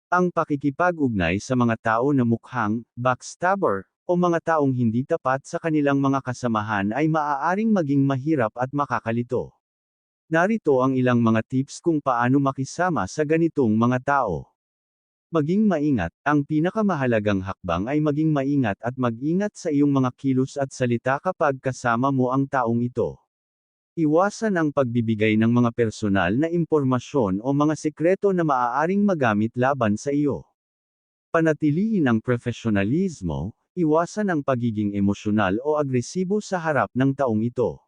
Ang pakikipag-ugnay sa mga tao na mukhang backstabber o mga taong hindi tapat sa kanilang mga kasamahan ay maaaring maging mahirap at makakalito. Narito ang ilang mga tips kung paano makisama sa ganitong mga tao. Maging maingat. Ang pinakamahalagang hakbang ay maging maingat at mag-ingat sa iyong mga kilos at salita kapag kasama mo ang taong ito. Iwasan ang pagbibigay ng mga personal na impormasyon o mga sekreto na maaaring magamit laban sa iyo. Panatilihin ang profesionalismo, iwasan ang pagiging emosyonal o agresibo sa harap ng taong ito.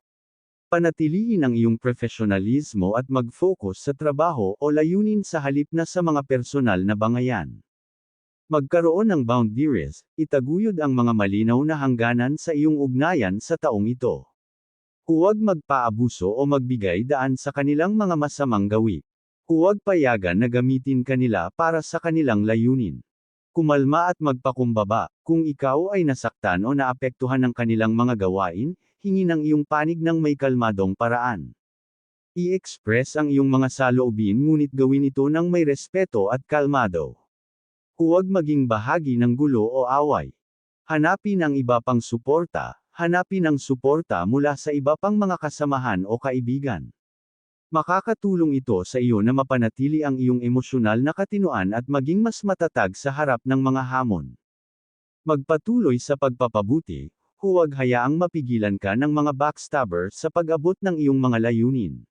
Panatilihin ang iyong profesionalismo at mag-focus sa trabaho o layunin sa halip na sa mga personal na bangayan. Magkaroon ng boundaries, itaguyod ang mga malinaw na hangganan sa iyong ugnayan sa taong ito. Huwag magpaabuso o magbigay daan sa kanilang mga masamang gawi. Huwag payagan na gamitin kanila para sa kanilang layunin. Kumalma at magpakumbaba. Kung ikaw ay nasaktan o naapektuhan ng kanilang mga gawain, hingi ng iyong panig ng may kalmadong paraan. I-express ang iyong mga saloobin ngunit gawin ito ng may respeto at kalmado. Huwag maging bahagi ng gulo o away. Hanapin ang iba pang suporta. Hanapin ang suporta mula sa iba pang mga kasamahan o kaibigan. Makakatulong ito sa iyo na mapanatili ang iyong emosyonal na katinoan at maging mas matatag sa harap ng mga hamon. Magpatuloy sa pagpapabuti, huwag hayaang mapigilan ka ng mga backstabber sa pag-abot ng iyong mga layunin.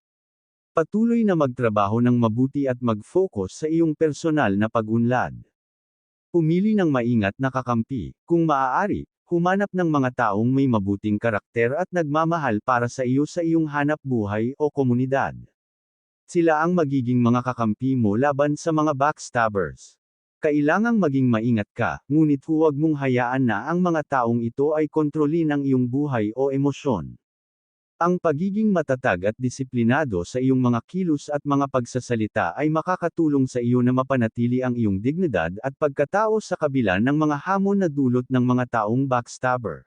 Patuloy na magtrabaho ng mabuti at mag-focus sa iyong personal na pag-unlad. Pumili ng maingat na kakampi, kung maaari. Humanap ng mga taong may mabuting karakter at nagmamahal para sa iyo sa iyong hanap buhay o komunidad. Sila ang magiging mga kakampi mo laban sa mga backstabbers. Kailangang maging maingat ka, ngunit huwag mong hayaan na ang mga taong ito ay kontrolin ang iyong buhay o emosyon. Ang pagiging matatag at disiplinado sa iyong mga kilos at mga pagsasalita ay makakatulong sa iyo na mapanatili ang iyong dignidad at pagkatao sa kabila ng mga hamon na dulot ng mga taong backstabber.